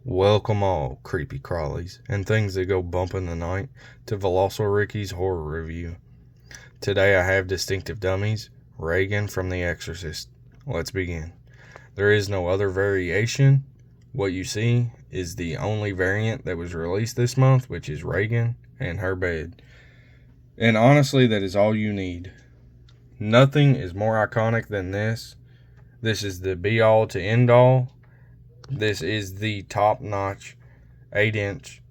Welcome all, creepy crawlies, and things that go bump in the night, to Veloso Ricky's horror review. Today I have distinctive dummies, Regan from The Exorcist. Let's begin. There is no other variation. What you see is the only variant that was released this month, which is Regan and her bed. And honestly, that is all you need. Nothing is more iconic than this. This is the be-all to end-all. This is the top-notch 8-inch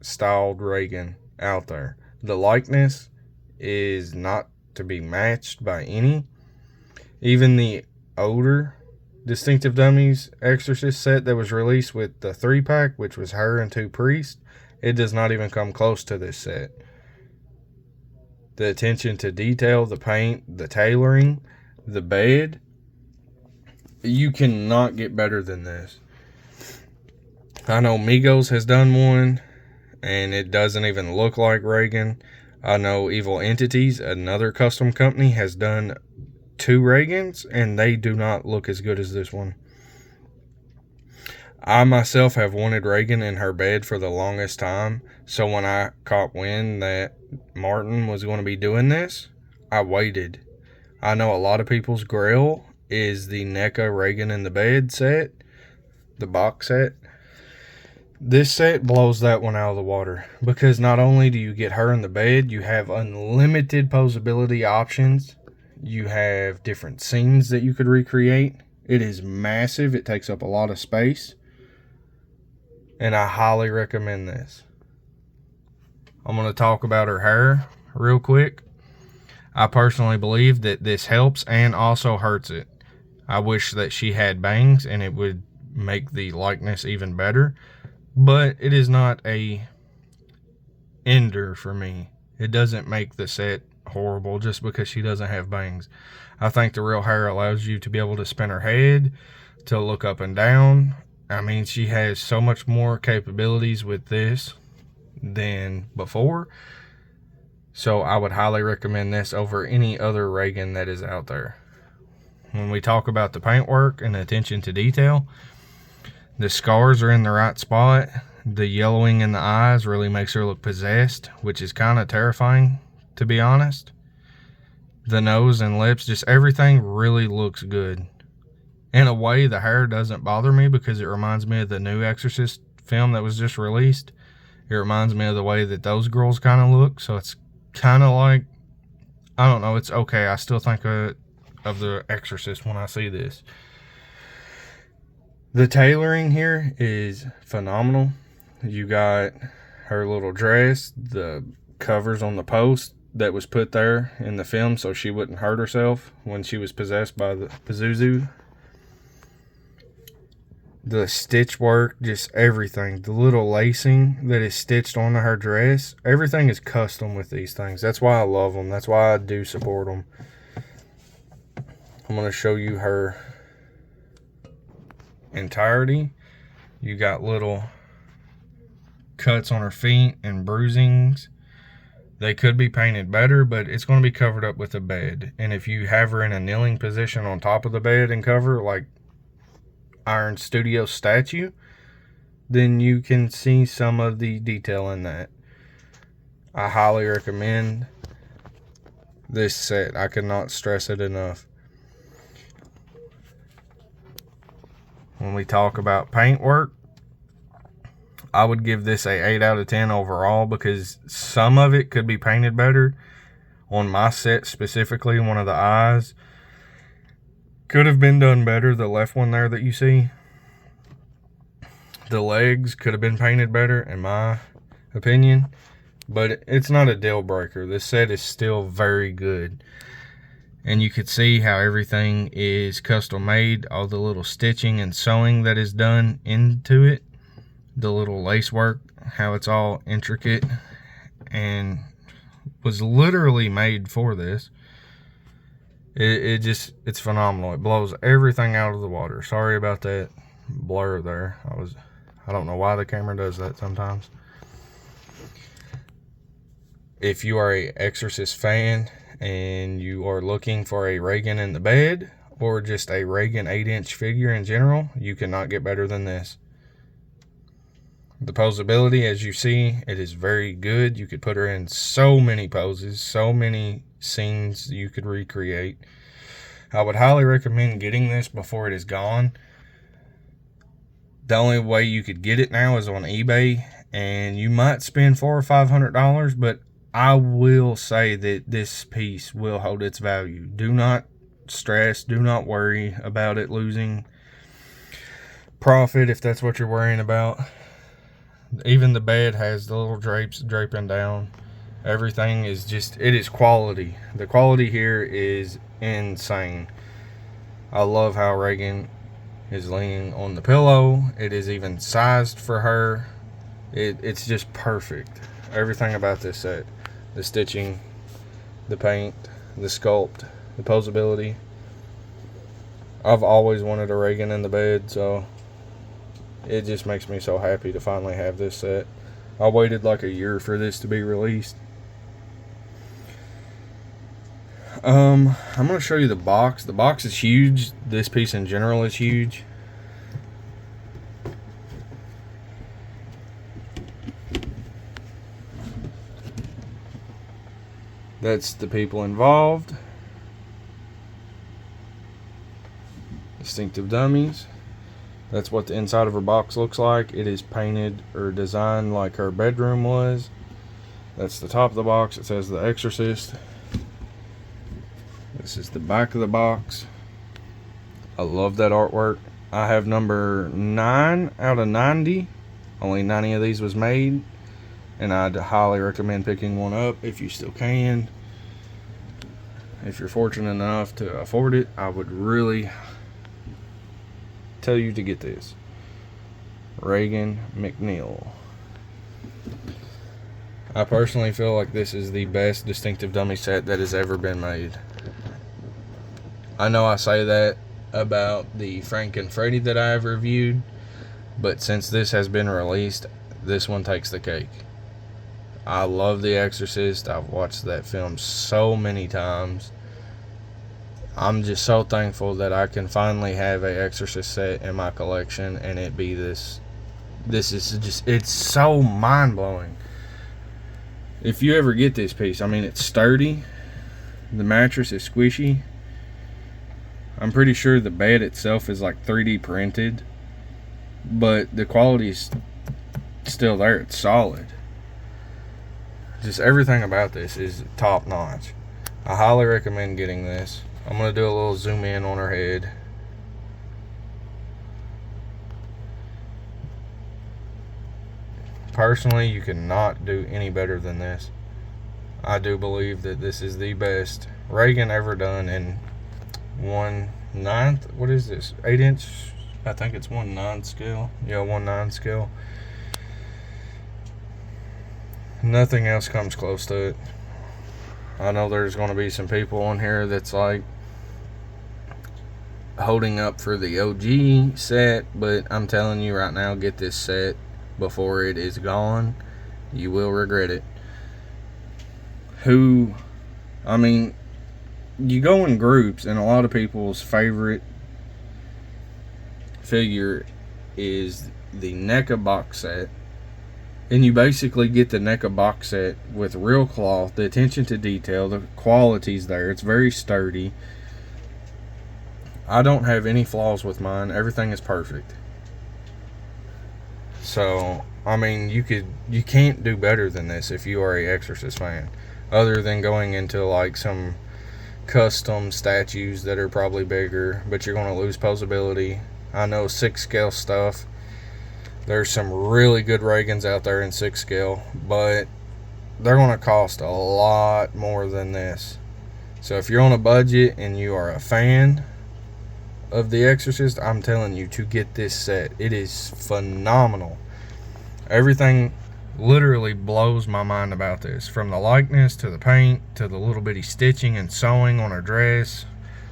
styled Regan out there. The likeness is not to be matched by any. Even the older Distinctive Dummies Exorcist set that was released with the 3-pack, which was her and 2 priests, it does not even come close to this set. The attention to detail, the paint, the tailoring, the bed, you cannot get better than this. I know Migos has done one, and it doesn't even look like Regan. I know Evil Entities, another custom company, has done 2 Regans, and they do not look as good as this one. I myself have wanted Regan in her bed for the longest time, so when I caught wind that Martin was going to be doing this, I waited. I know a lot of people's grail is the NECA Regan in the bed set, the box set. This set blows that one out of the water, because not only do you get her in the bed, you have unlimited posability options. You have different scenes that you could recreate. It is massive. It takes up a lot of space. And I highly recommend this. I'm going to talk about her hair real quick. I personally believe that this helps and also hurts it. I wish that she had bangs and it would make the likeness even better. But it is not a ender for me. It doesn't make the set horrible just because she doesn't have bangs. I think the real hair allows you to be able to spin her head, to look up and down. I mean, she has so much more capabilities with this than before. So I would highly recommend this over any other Regan that is out there. When we talk about the paintwork and the attention to detail, the scars are in the right spot. The yellowing in the eyes really makes her look possessed, which is kind of terrifying, to be honest. The nose and lips, just everything really looks good. In a way, the hair doesn't bother me because it reminds me of the new Exorcist film that was just released. It reminds me of the way that those girls kind of look. So it's kind of like, I don't know, it's okay. I still think of the Exorcist when I see this. The tailoring here is phenomenal. You got her little dress, the covers on the post that was put there in the film so she wouldn't hurt herself when she was possessed by the Pazuzu. The stitch work, just everything. The little lacing that is stitched onto her dress. Everything is custom with these things. That's why I love them. That's why I do support them. I'm going to show you her entirety. You got little cuts on her feet and bruisings. They could be painted better, but it's going to be covered up with a bed. And if you have her in a kneeling position on top of the bed and cover, like Iron Studio statue, then you can see some of the detail in that. I highly recommend this set. I cannot stress it enough. When we talk about paintwork, I would give this a 8 out of 10 overall because some of it could be painted better. On my set specifically, one of the eyes could have been done better. The left one there that you see. The legs could have been painted better in my opinion. But it's not a deal breaker. This set is still very good. And you could see how everything is custom made. All the little stitching and sewing that is done into it. The little lace work, how it's all intricate and was literally made for this. It's phenomenal. It blows everything out of the water. Sorry about that blur there. I don't know why the camera does that sometimes. If you are a Exorcist fan and you are looking for a Regan in the bed or just a Regan 8-inch figure in general, you cannot get better than this. The posability, as you see, it is very good. You could put her in so many poses, so many scenes you could recreate. I would highly recommend getting this before it is gone. The only way you could get it now is on eBay, and you might spend $400 or $500, but I will say that this piece will hold its value. Do not stress, do not worry about it losing profit if that's what you're worrying about. Even the bed has the little drapes draping down. Everything is just, it is quality. The quality here is insane. I love how Regan is leaning on the pillow. It is even sized for her. It's just perfect. Everything about this set. The stitching, the paint, the sculpt, the posability. I've always wanted a Regan in the bed, so it just makes me so happy to finally have this set. I waited like a year for this to be released. I'm going to show you the box. The box is huge. This piece in general is huge. That's the people involved. Distinctive Dummies. That's what the inside of her box looks like. It is painted or designed like her bedroom was. That's the top of the box. It says The Exorcist. This is the back of the box. I love that artwork. I have number 9 out of 90. Only 90 of these was made. And I'd highly recommend picking one up if you still can. If you're fortunate enough to afford it, I would really tell you to get this. Regan McNeil. I personally feel like this is the best distinctive dummy set that has ever been made. I know I say that about the Frank and Freddy that I have reviewed, but since this has been released, this one takes the cake. I love The Exorcist. I've watched that film so many times. I'm just so thankful that I can finally have a Exorcist set in my collection and it be this. This is just, it's so mind-blowing. If you ever get this piece, I mean, it's sturdy. The mattress is squishy. I'm pretty sure the bed itself is like 3D printed, but the quality is still there. It's solid. Just everything about this is top notch. I highly recommend getting this. I'm going to do a little zoom in on her head. Personally, you cannot do any better than this. I do believe that this is the best Regan ever done in 1/9. What is this? 8-inch? I think it's 1/9 scale. Yeah, 1/9 scale. Nothing else comes close to it. I know there's going to be some people on here that's like holding up for the OG set, but I'm telling you right now, get this set before it is gone. You will regret it. I mean, you go in groups, and a lot of people's favorite figure is the NECA box set. And you basically get the NECA box set with real cloth, the attention to detail, the quality's there. It's very sturdy. I don't have any flaws with mine. Everything is perfect. So, I mean, you can't do better than this if you are a Exorcist fan. Other than going into like some custom statues that are probably bigger, but you're going to lose posability. I know 6 scale stuff. There's some really good Regans out there in 6 scale, but they're going to cost a lot more than this. So if you're on a budget and you are a fan of The Exorcist, I'm telling you to get this set. It is phenomenal. Everything literally blows my mind about this. From the likeness to the paint to the little bitty stitching and sewing on her dress,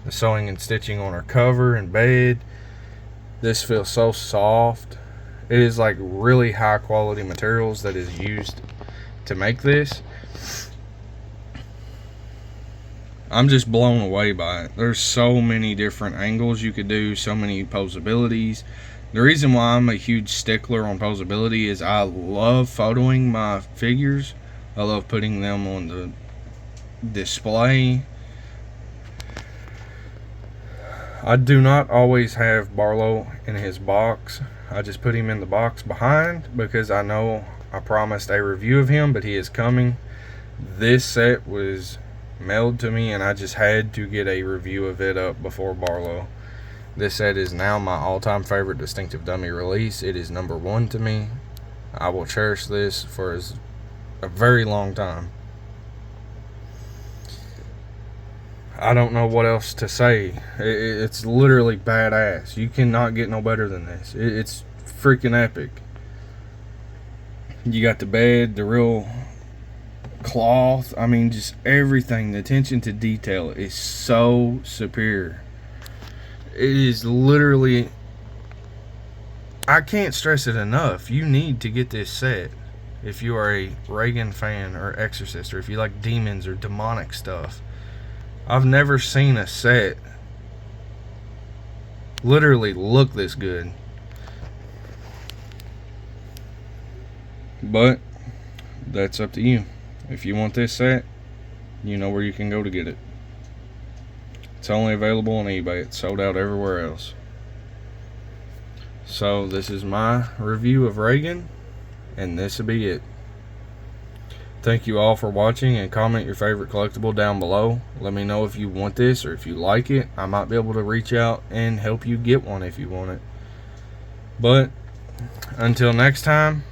the sewing and stitching on her cover and bed. This feels so soft. It is like really high quality materials that is used to make this. I'm just blown away by it. There's so many different angles you could do, so many posabilities. The reason why I'm a huge stickler on posability is I love photoing my figures. I love putting them on the display. I do not always have Barlow in his box. I just put him in the box behind because I know I promised a review of him, but he is coming. This set was mailed to me and I just had to get a review of it up before Barlow. This set is now my all-time favorite distinctive dummy release. It is number 1 to me. I will cherish this for a very long time. I don't know what else to say. It's literally badass. You cannot get no better than this. It's freaking epic. You got the bed, the real cloth. I mean, just everything. The attention to detail is so superior. It is literally, I can't stress it enough. You need to get this set if you are a Regan fan or Exorcist, or if you like demons or demonic stuff. I've never seen a set literally look this good. But that's up to you. If you want this set, you know where you can go to get it. It's only available on eBay. It's sold out everywhere else. So this is my review of Regan, and this will be it. Thank you all for watching, and comment your favorite collectible down below. Let me know if you want this or if you like it. I might be able to reach out and help you get one if you want it. But until next time,